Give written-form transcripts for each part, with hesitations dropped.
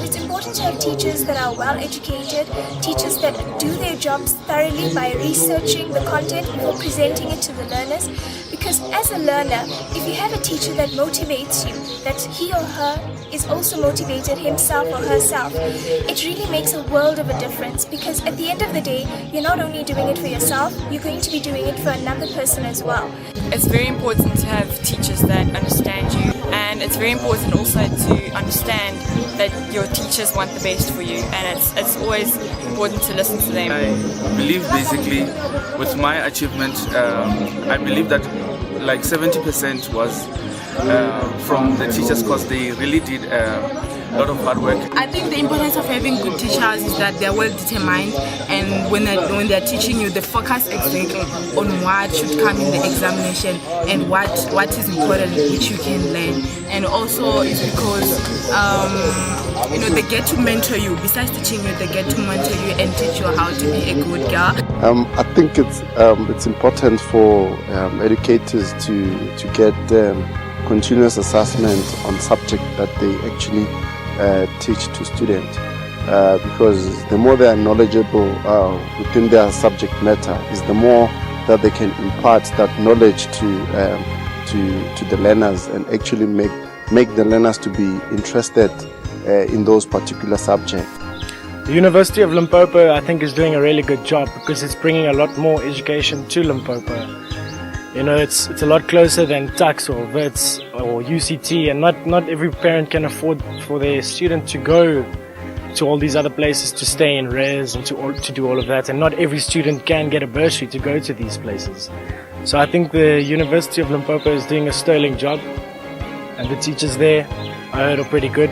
it's important to have teachers that are well educated, teachers that do their jobs thoroughly by researching the content before presenting it to the learners. Because as a learner, if you have a teacher that motivates you, that he or her is also motivated himself or herself, it really makes a world of a difference, because at the end of the day, you're not only doing it for yourself, you're going to be doing it for another person as well. It's very important to have teachers that understand you, and it's very important also to understand that your teachers want the best for you, and it's always important to listen to them. I believe basically with my achievement, I believe that like 70% was from the teachers, because they really did a lot of hard work. I think the importance of having good teachers is that they're well determined, and when they're teaching you, they focus exactly on what should come in the examination and what is important which you can learn. And also it's because they get to mentor you. Besides teaching you, they get to mentor you and teach you how to be a good girl. I think it's important for educators to get continuous assessment on subject that they actually teach to students, because the more they are knowledgeable within their subject matter, is the more that they can impart that knowledge to the learners, and actually make the learners to be interested in those particular subjects. The University of Limpopo, I think, is doing a really good job, because it's bringing a lot more education to Limpopo. It's a lot closer than Tux or Wits or UCT, and not every parent can afford for their student to go to all these other places to stay in res and to do all of that, and not every student can get a bursary to go to these places. So I think the University of Limpopo is doing a sterling job, and the teachers there, I heard, are pretty good.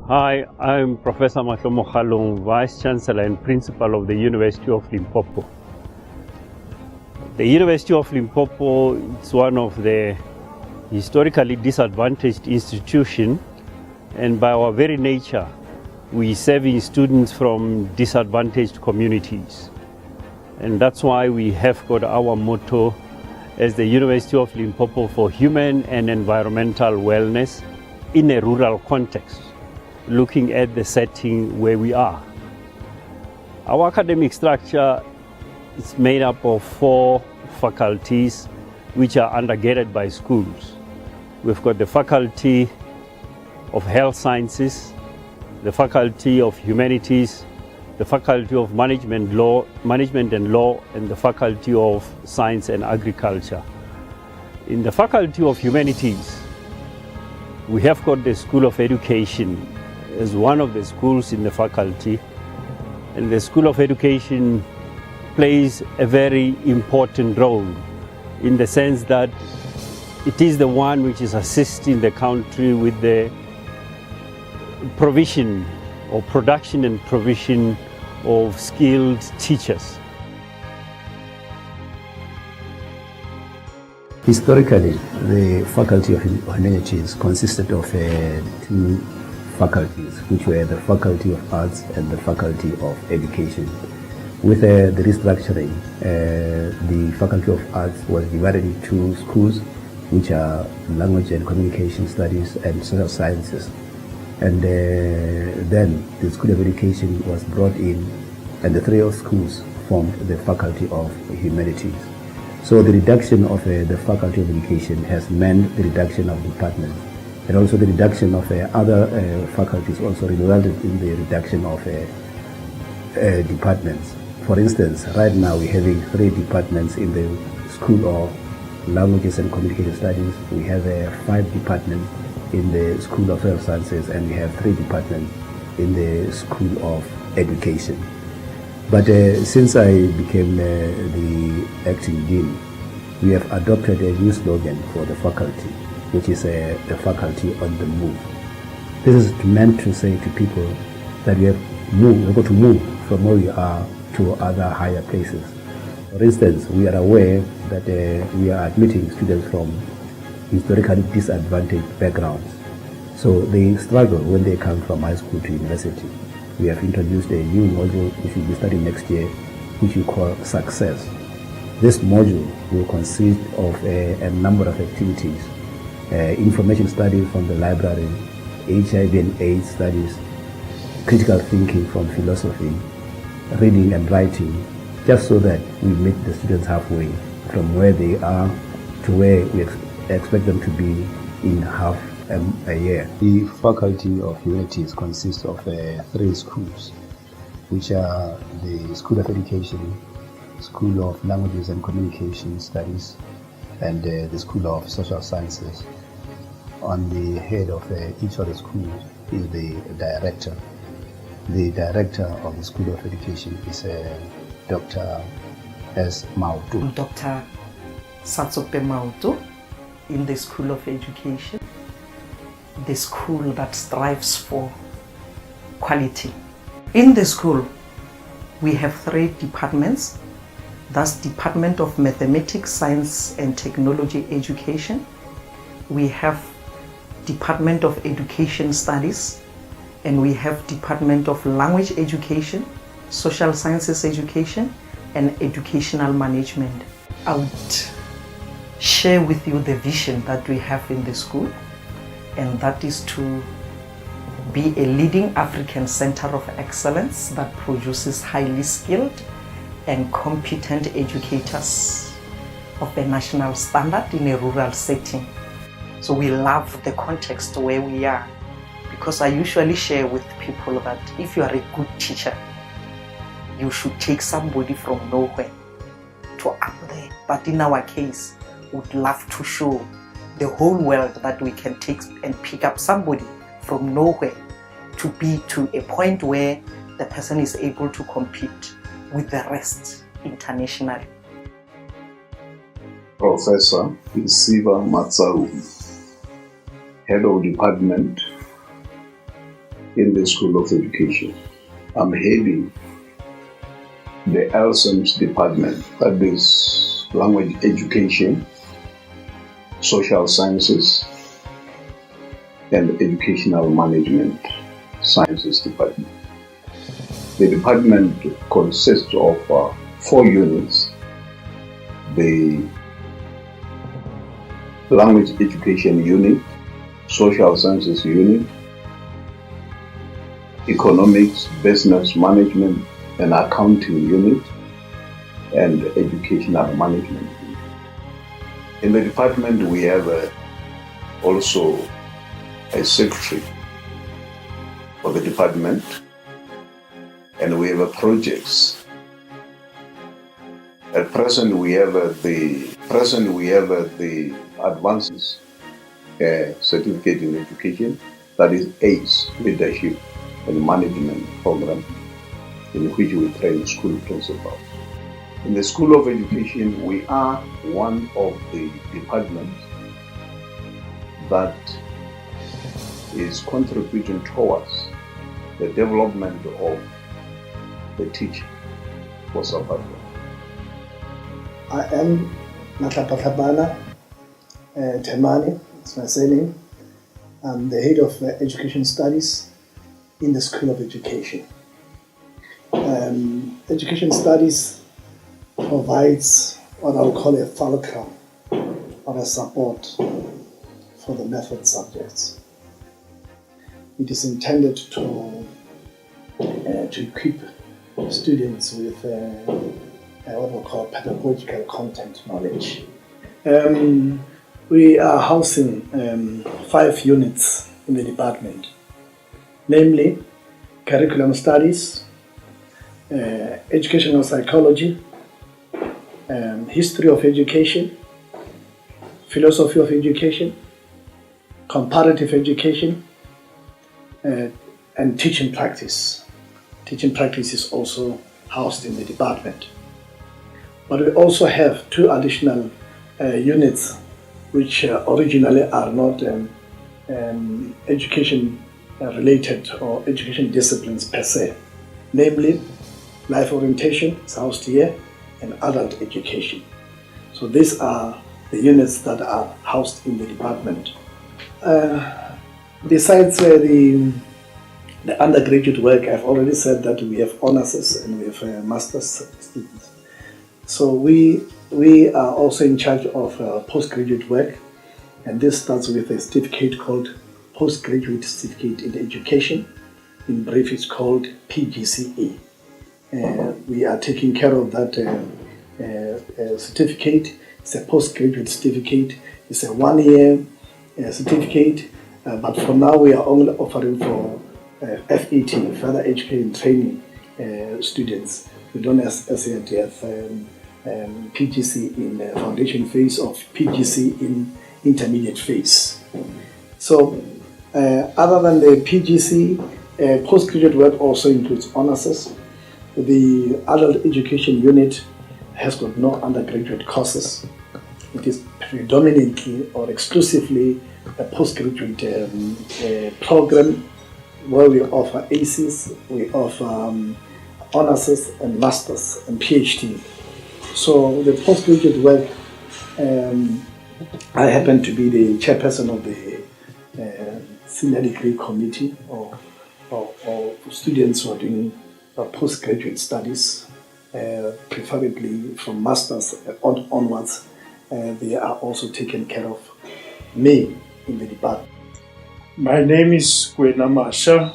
Hi, I'm Professor Mahlomo Khalung, Vice Chancellor and Principal of the University of Limpopo. The University of Limpopo is one of the historically disadvantaged institutions, and by our very nature, we serving students from disadvantaged communities. And that's why we have got our motto as the University of Limpopo for human and environmental wellness in a rural context, looking at the setting where we are. Our academic structure is made up of 4 faculties which are undergirded by schools. We've got the Faculty of Health Sciences, the Faculty of Humanities, the Faculty of Management and Law, and the Faculty of Science and Agriculture. In the Faculty of Humanities, we have got the School of Education as one of the schools in the faculty, and the School of Education plays a very important role in the sense that it is the one which is assisting the country with the provision or production and provision of skilled teachers. Historically, the Faculty of Humanities consisted of 2 faculties, which were the Faculty of Arts and the Faculty of Education. With the restructuring, the Faculty of Arts was divided into schools, which are Language and Communication Studies and Social Sciences. And then the School of Education was brought in, and the 3 schools formed the Faculty of Humanities. So the reduction of the Faculty of Education has meant the reduction of departments, and also the reduction of other faculties also resulted in the reduction of departments. For instance, right now we're having 3 departments in the School of Languages and Communication Studies. We have 5 departments in the School of Health Sciences, and we have 3 departments in the School of Education. But since I became the acting dean, we have adopted a new slogan for the faculty, which is the faculty on the move. This is meant to say to people that we're going to move from where we are to other higher places. For instance, we are aware that we are admitting students from historically disadvantaged backgrounds. So they struggle when they come from high school to university. We have introduced a new module which will be studied next year, which we call Success. This module will consist of a number of activities, information studies from the library, HIV and AIDS studies, critical thinking from philosophy, reading and writing, just so that we meet the students halfway from where they are to where we expect them to be in half a year. The Faculty of Humanities consists of 3 schools, which are the School of Education, School of Languages and Communication Studies, and the School of Social Sciences. On the head of each of the schools is the director. The director of the School of Education is Dr. S. Mautu. Dr. Satsope Mautu in the School of Education, the school that strives for quality. In the school, we have 3 departments. That's Department of Mathematics, Science and Technology Education. We have Department of Education Studies, and we have Department of Language Education, Social Sciences Education, and Educational Management. I would share with you the vision that we have in the school, and that is to be a leading African center of excellence that produces highly skilled and competent educators of a national standard in a rural setting. So we love the context where we are, because I usually share with people that if you are a good teacher, you should take somebody from nowhere to up there. But in our case, we'd love to show the whole world that we can take and pick up somebody from nowhere to be to a point where the person is able to compete with the rest internationally. Professor Isiva Matsaru, Head of Department in the School of Education. I'm heading the LSEMS department, that is Language Education, Social Sciences, and Educational Management Sciences department. The department consists of 4 units: the Language Education Unit, Social Sciences Unit, Economics, Business Management and Accounting Unit, and Educational Management Unit. In the department we have also a secretary for the department, and we have projects. At present we have the Advanced Certificate in Education, that is ACE, Leadership and Management Program, in which we train school principals. In the School of Education, we are one of the departments that is contributing towards the development of the teacher for South Africa. I am Natlapathabana Temane, it's my surname. I'm the head of Education Studies in the School of Education. Education Studies provides what I would call a fulcrum or a support for the method subjects. It is intended to equip students with what we call pedagogical content knowledge. We are housing 5 units in the department, namely curriculum studies, educational psychology, history of education, philosophy of education, comparative education, and teaching practice. Teaching practice is also housed in the department. But we also have 2 additional units which originally are not education related or education disciplines per se, namely life orientation is housed here and adult education. So these are the units that are housed in the department. Besides the undergraduate work, I've already said that we have honours and we have master's students. So we are also in charge of postgraduate work, and this starts with a certificate called Postgraduate Certificate in Education. In brief, it's called PGCE. We are taking care of that certificate. It's a postgraduate certificate. It's a 1-year certificate, but for now we are only offering for FET, further education training students. We don't as yet have PGC in foundation phase or PGC in intermediate phase. So other than the PGC, postgraduate work also includes honours. The adult education unit has got no undergraduate courses. It is predominantly or exclusively a postgraduate program where we offer ACEs, we offer honours and masters and PhD. So the postgraduate work, I happen to be the chairperson of the senior degree committee or students who are doing postgraduate studies, preferably from masters onwards. They are also taken care of me in the department. My name is Kwena Masha,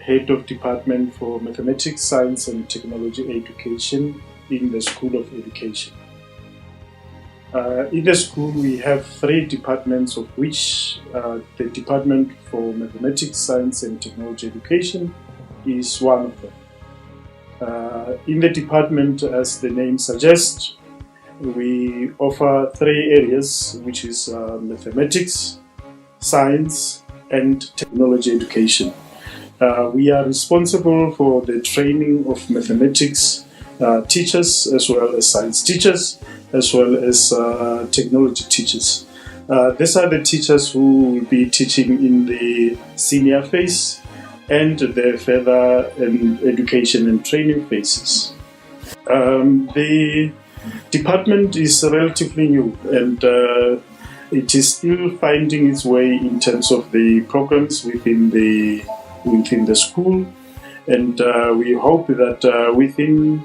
Head of Department for Mathematics, Science and Technology Education in the School of Education. In the school we have 3 departments, of which the Department for Mathematics, Science and Technology Education is one of them. In the department, as the name suggests, we offer 3 areas, which is mathematics, science and technology education. We are responsible for the training of mathematics teachers as well as science teachers as well as technology teachers. These are the teachers who will be teaching in the senior phase and the further education and training phases. The department is relatively new and it is still finding its way in terms of the programs within the school, and we hope that within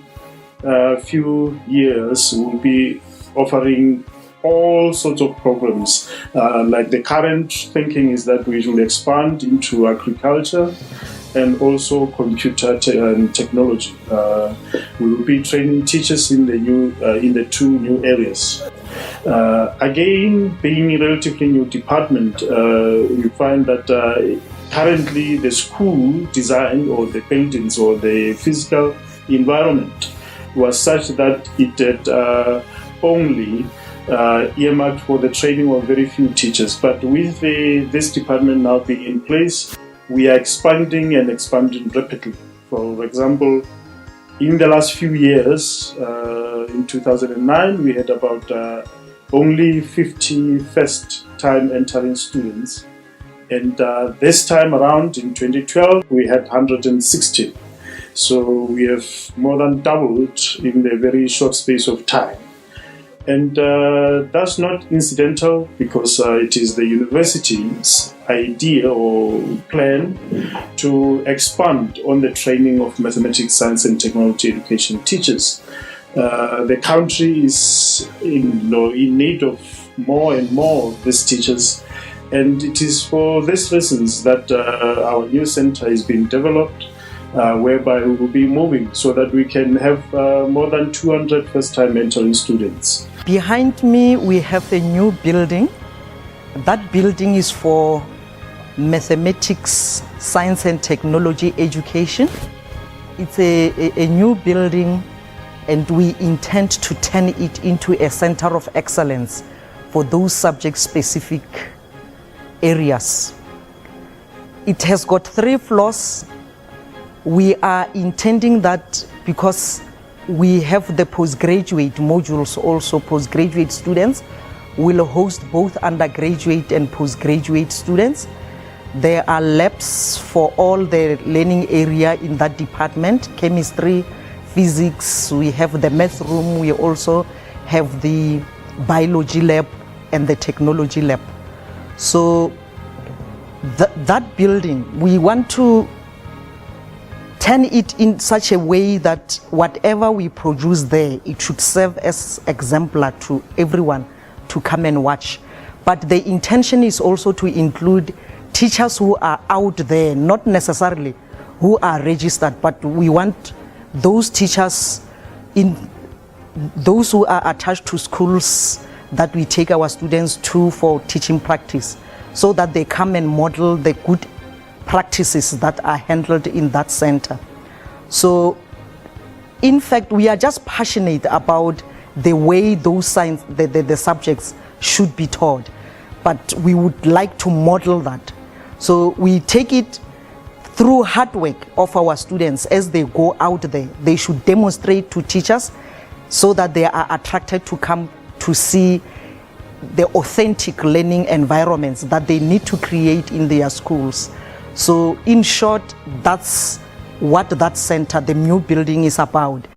a few years we'll be offering all sorts of programs. Like the current thinking is that we will expand into agriculture and also computer and technology. We will be training teachers in the 2 new areas. Again, being a relatively new department, we find that currently the school design or the buildings or the physical environment was such that it had only earmarked for the training of very few teachers. But with this department now being in place, we are expanding rapidly. For example, in the last few years, in 2009, we had about only 50 first-time entering students. And this time around, in 2012, we had 160. So we have more than doubled in a very short space of time. And that's not incidental, because it is the university's idea or plan to expand on the training of mathematics, science and technology education teachers. The country is in need of more and more of these teachers, and it is for these reasons that our new center is being developed, whereby we will be moving so that we can have more than 200 first-time entering students. Behind me we have a new building. That building is for mathematics, science and technology education. It's a new building, and we intend to turn it into a center of excellence for those subject-specific areas. It has got 3 floors. We are intending that because we have the postgraduate modules also, postgraduate students will host both undergraduate and postgraduate students. There are labs for all the learning area in that department, chemistry, physics, we have the math room, we also have the biology lab and the technology lab. So that building, we want to turn it in such a way that whatever we produce there, it should serve as exemplar to everyone to come and watch. But the intention is also to include teachers who are out there, not necessarily who are registered, but we want those teachers, those who are attached to schools that we take our students to for teaching practice, so that they come and model the good practices that are handled in that center. So in fact, we are just passionate about the way those science, the subjects should be taught, but we would like to model that. So we take it through hard work of our students. As they go out there, they should demonstrate to teachers so that they are attracted to come to see the authentic learning environments that they need to create in their schools. So in short, that's what that center, the new building, is about.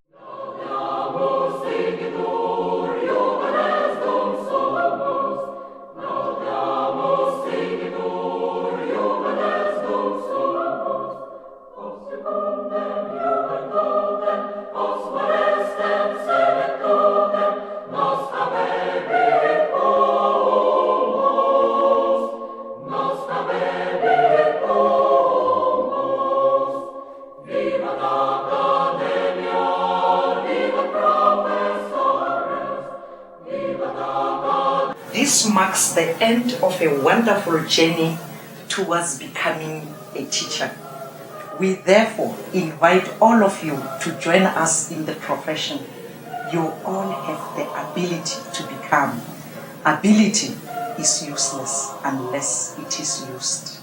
This marks the end of a wonderful journey towards becoming a teacher. We therefore invite all of you to join us in the profession. You all have the ability to become. Ability is useless unless it is used.